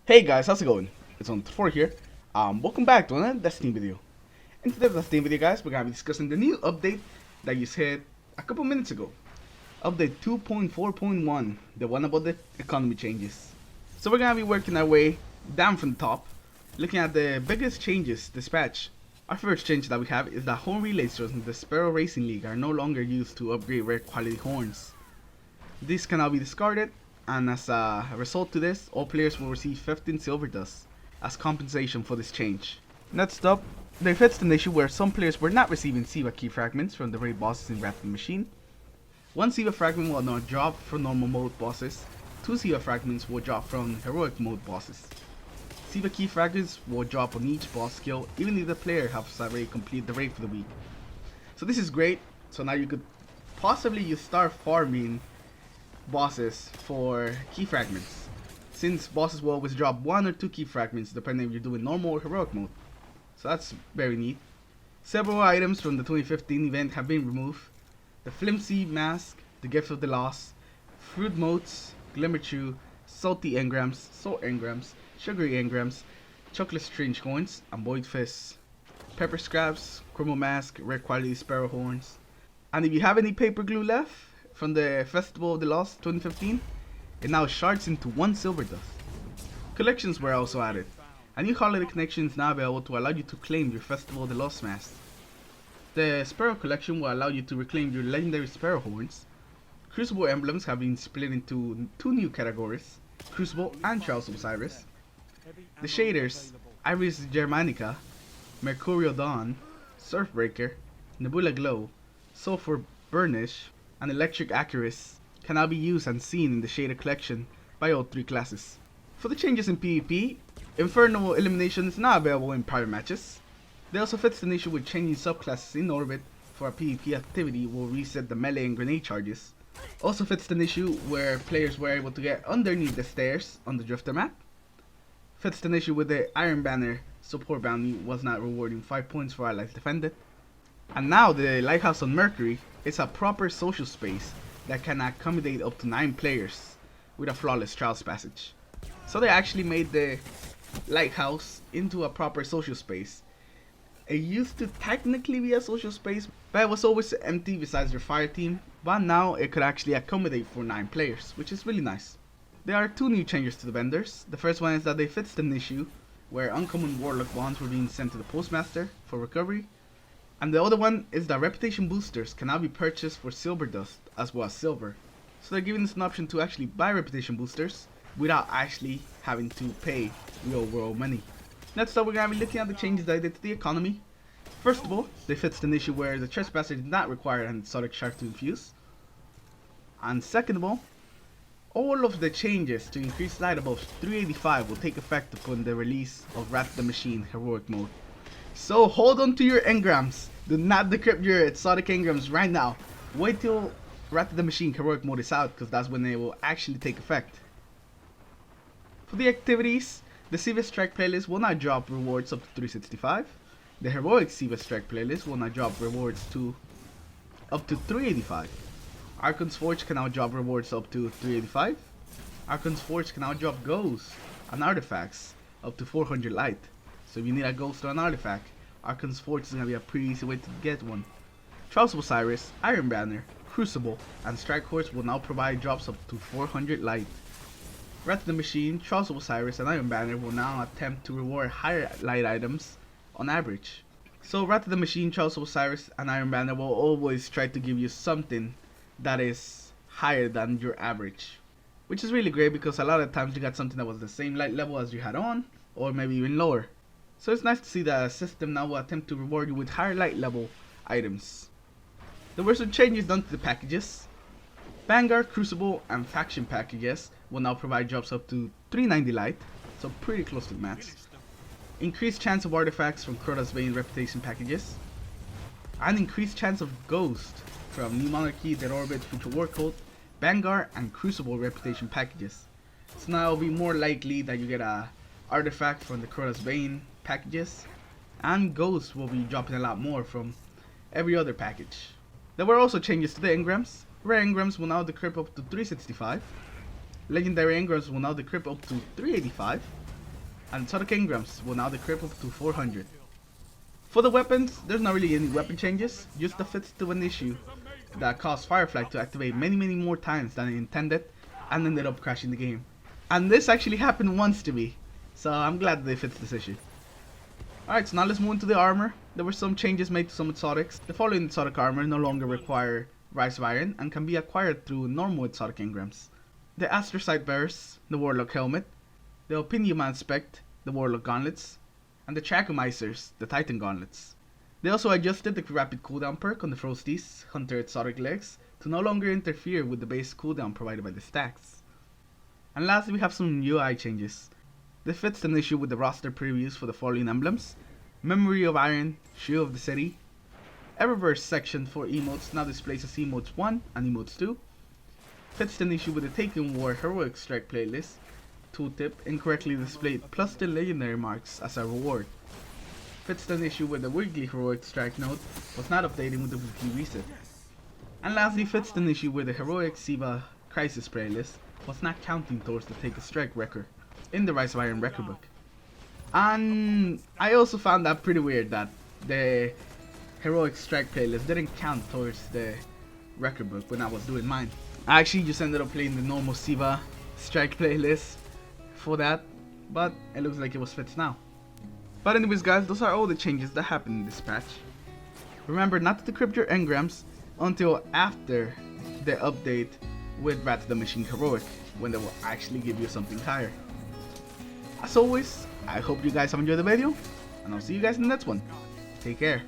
Hey guys, how's it going? It's on 4 here. Welcome back to another Destiny video. In today's Destiny video, guys, we're gonna be discussing the new update that just hit a couple minutes ago. Update 2.4.1, the one about the economy changes. So we're gonna be working our way down from the top, looking at the biggest changes this patch. Our first change that we have is that horn relays in the Sparrow Racing League are no longer used to upgrade rare quality horns. These can now be discarded, and as a result to this, all players will receive 15 silver dust as compensation for this change. Next up, they fixed an issue where some players were not receiving Siva key fragments from the raid bosses in Wrath of the Machine. One Siva fragment will now drop from normal mode bosses, 2 Siva fragments will drop from heroic mode bosses. Siva key fragments will drop on each boss skill even if the player has already completed the raid for the week. So this is great, so now you could possibly start farming bosses for key fragments, since bosses will always drop 1 or 2 key fragments depending if you're doing normal or heroic mode. So that's very neat. Several items from the 2015 event have been removed. The flimsy mask, the gift of the lost, fruit motes, glimmer chew, salty engrams, salt engrams, sugary engrams, chocolate strange coins, and void fists, pepper scraps, chromo mask, rare quality sparrow horns. And if you have any paper glue left from the Festival of the Lost 2015, it now shards into 1 silver dust. Collections were also added. A new holiday connection is now available to allow you to claim your Festival of the Lost mask. The Sparrow collection will allow you to reclaim your legendary Sparrow horns. Crucible emblems have been split into 2 new categories, Crucible and Trials of Osiris. The shaders, Iris Germanica, Mercury Dawn, Surfbreaker, Nebula Glow, Sulfur Burnish, and Electric Accuracy can now be used and seen in the shader collection by all 3 classes. For the changes in PvP, Infernal Elimination is now available in private matches. They also fixed an issue with changing subclasses in orbit for a PvP activity will reset the melee and grenade charges. Also fixed an issue where players were able to get underneath the stairs on the Drifter map. Fixed an issue with the Iron Banner support bounty was not rewarding 5 points for allies defended. And now the Lighthouse on Mercury is a proper social space that can accommodate up to 9 players with a flawless trials passage. So they actually made the Lighthouse into a proper social space. It used to technically be a social space, but it was always empty besides your fire team, but now it could actually accommodate for 9 players, which is really nice. There are 2 new changes to the vendors. The first one is that they fixed an issue where uncommon warlock bonds were being sent to the postmaster for recovery. And the other one is that reputation boosters can now be purchased for silver dust as well as silver. So they're giving us an option to actually buy reputation boosters without actually having to pay real world money. Next up, we're going to be looking at the changes that they did to the economy. First of all, they fixed an issue where the trespasser did not require an exotic shark to infuse. And second of all of the changes to increase light above 385 will take effect upon the release of Wrath of the Machine heroic mode. So hold on to your engrams. Do not decrypt your exotic engrams right now. Wait till Wrath of the Machine heroic mode is out, because that's when they will actually take effect. For the activities, the Siva Strike playlist will not drop rewards up to 365. The heroic Siva Strike playlist will not drop rewards up to 385. Archon's Forge can now drop rewards up to 385. Archon's Forge can now drop ghosts and artifacts up to 400 light. So if you need a ghost or an artifact, Archon's Forge is going to be a pretty easy way to get one. Trials of Osiris, Iron Banner, Crucible, and Strike Horse will now provide drops up to 400 light. Wrath of the Machine, Trials of Osiris, and Iron Banner will now attempt to reward higher light items on average. So Wrath of the Machine, Trials of Osiris, and Iron Banner will always try to give you something that is higher than your average. Which is really great because a lot of times you got something that was the same light level as you had on, or maybe even lower. So it's nice to see that a system now will attempt to reward you with higher light level items. There were some changes done to the packages. Vanguard, Crucible, and Faction packages will now provide drops up to 390 light, so pretty close to the max. Increased chance of artifacts from Crota's Bane reputation packages. And increased chance of Ghost from New Monarchy, Dead Orbit, Future War Cult, Vanguard, and Crucible reputation packages. So now it'll be more likely that you get a artifact from the Crota's Bane packages, and Ghosts will be dropping a lot more from every other package. There were also changes to the engrams. Rare engrams will now decrypt up to 365. Legendary engrams will now decrypt up to 385. and Exotic Engrams will now decrypt up to 400. For the weapons, there's not really any weapon changes, just the fits to an issue that caused Firefly to activate many more times than it intended and ended up crashing the game. And this actually happened once to me, so I'm glad they fixed this issue. Alright, so now let's move into the armor. There were some changes made to some exotics. The following exotic armor no longer require Rise of Iron and can be acquired through normal exotic engrams. The Astrocyte Bearers, the Warlock Helmet, the Opinion Spect, the Warlock Gauntlets, and the Trachomizers, the Titan Gauntlets. They also adjusted the rapid cooldown perk on the Frosties Hunter exotic legs to no longer interfere with the base cooldown provided by the stacks. And lastly, we have some UI changes. This fits an issue with the roster previews for the following emblems: Memory of Iron, Shield of the City. Eververse section for emotes now displays as emotes 1 and emotes 2. Fits an issue with the Taken War Heroic Strike playlist. Tooltip incorrectly displayed plus the legendary marks as a reward. Fits an issue with the weekly Heroic Strike node was not updating with the weekly reset. And lastly, fits an issue with the Heroic Siva Crisis playlist was not counting towards the Take a Strike record in the Rise of Iron record book. And I also found that pretty weird that the Heroic Strike playlist didn't count towards the record book when I was doing mine. I actually just ended up playing the normal Siva Strike playlist for that, but it looks like it was fixed now. But anyways guys, those are all the changes that happened in this patch. Remember not to decrypt your engrams until after the update with Rat to the Machine Heroic, when they will actually give you something higher. As always, I hope you guys have enjoyed the video, and I'll see you guys in the next one. Take care.